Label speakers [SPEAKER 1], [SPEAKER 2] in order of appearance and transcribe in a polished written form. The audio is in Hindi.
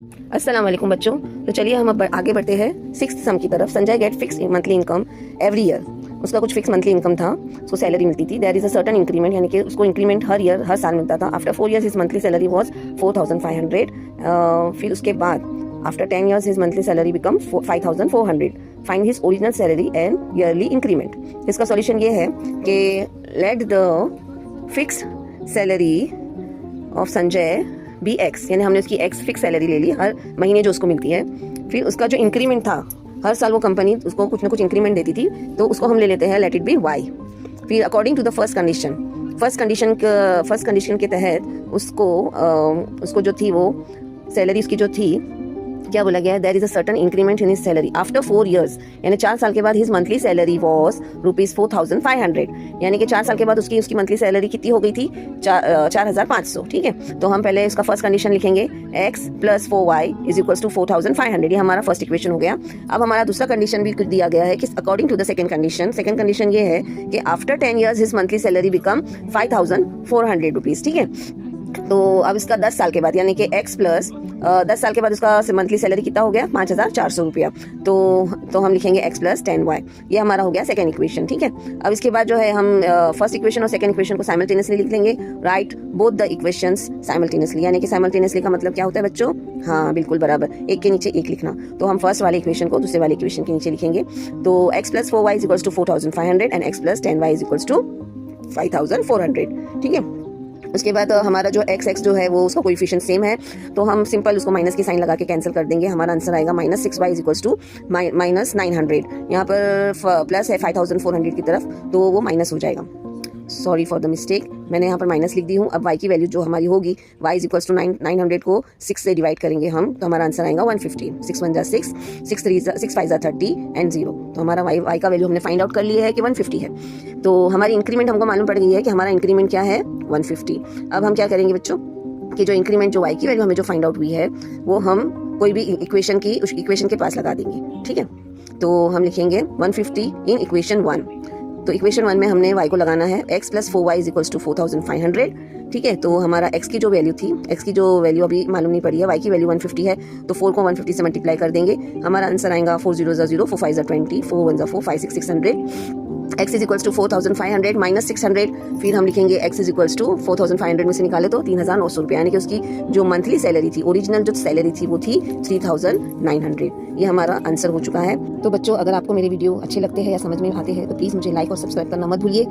[SPEAKER 1] अस्सलाम वालेकुम बच्चों। तो चलिए हम अब आगे बढ़ते हैं सिक्स्थ सम की तरफ। Sanjay get fix monthly income every year. उसका कुछ फिक्स मंथली इनकम था, उसको सैलरी मिलती थी। There is a certain increment, यानी कि उसको इंक्रीमेंट हर ईयर हर साल मिलता था। After 4 years his monthly salary was 4500। फिर उसके बाद after 10 years his monthly salary become 5400। Find his original salary and yearly increment. इसका सॉल्यूशन ये है कि let the fix salary of Sanjay be x, यानी हमने उसकी एक्स फिक्स सैलरी ले ली हर महीने जो उसको मिलती है। फिर उसका जो इंक्रीमेंट था, हर साल वो कंपनी उसको कुछ ना कुछ इंक्रीमेंट देती थी, तो उसको हम ले लेते हैं लेट इट बी वाई। फिर according to the first condition के तहत उसको जो थी वो सैलरी उसकी जो थी, क्या बोला गया है, there is a certain increment in his salary after 4 years, यानी 4 साल के बाद हिज मंथली सैलरी वॉज ₹4500, यानी कि 4 साल के बाद उसकी मंथली सैलरी कितनी हो गई थी, 4500। ठीक है, तो हम पहले उसका फर्स्ट कंडीशन लिखेंगे x + 4y = 4500। ये हमारा फर्स्ट इक्वेशन हो गया। अब हमारा दूसरा कंडीशन भी दिया गया है कि according to the second condition ये है कि after 10 years his monthly salary become ₹5400। ठीक है, तो अब इसका 10 साल के बाद, यानी कि x प्लस 10 साल के बाद उसका मंथली सैलरी कितना हो गया, 5400 रुपया। तो हम लिखेंगे x + 10y। ये हमारा हो गया सेकंड इक्वेशन। ठीक है, अब इसके बाद जो है हम फर्स्ट इक्वेशन और सेकंड इक्वेशन को साइमल्टेनियसली लिख लेंगे। Right both the equations simultaneously, यानी कि साइमल्टेनियसली का मतलब क्या होता है बच्चों, हाँ बिल्कुल बराबर, एक के नीचे एक लिखना। तो हम फर्स्ट वाले इक्वेशन को दूसरे वाले इक्वेशन के नीचे लिखेंगे। तो x + 4y = 4500 and x + 10y = 5400। ठीक है, उसके बाद हमारा जो x जो है वो उसका कोएफिशिएंट सेम है, तो हम सिंपल उसको माइनस की साइन लगा के कैंसिल कर देंगे। हमारा आंसर आएगा -6y = -900। यहाँ पर प्लस है 5400 की तरफ, तो वो माइनस हो जाएगा। सॉरी फॉर द मिस्टेक, मैंने यहाँ पर माइनस लिख दी हूँ। अब y की वैल्यू जो हमारी होगी, y = 900 को 6 से डिवाइड करेंगे हम, तो हमारा आंसर आएगा 150। 6 × 1 = 6, 6 5 = 30 एंड 0। तो हमारा y का वैल्यू हमने फाइंड आउट कर लिया है कि 150 है। तो हमारी इंक्रीमेंट हमको मालूम पड़ गई है कि हमारा इंक्रीमेंट क्या है, 150। अब हम क्या करेंगे बच्चों कि जो इंक्रीमेंट जो y की वैल्यू हमें जो फाइंड आउट हुई है, वो हम कोई भी इक्वेशन की उस इक्वेशन के पास लगा देंगे। ठीक है, तो हम लिखेंगे 150 इन इक्वेशन 1। तो इक्वेशन 1 में हमने y को लगाना है x + 4y = 4500। ठीक है, तो हमारा x की जो वैल्यू थी, x की जो वैल्यू अभी मालूम नहीं पड़ी है, y की वैल्यू 150 है, तो 4 को 150 से मल्टीप्लाई कर देंगे। हमारा आंसर आएगा 4 0 0, 4 5 20, 4 1 4, 5 6 600। x = 4500 - 600। फिर हम लिखेंगे x = 4500 में से निकाले तो 3900 रुपये, यानी कि उसकी जो मंथली सैलरी थी, ओरिजिनल जो सैलरी थी वो थी 3900। ये हमारा आंसर हो चुका है। तो बच्चों, अगर आपको मेरे वीडियो अच्छे लगते हैं या समझ में आते हैं तो प्लीज़ मुझे लाइक और सब्सक्राइब करना मत भूलिए।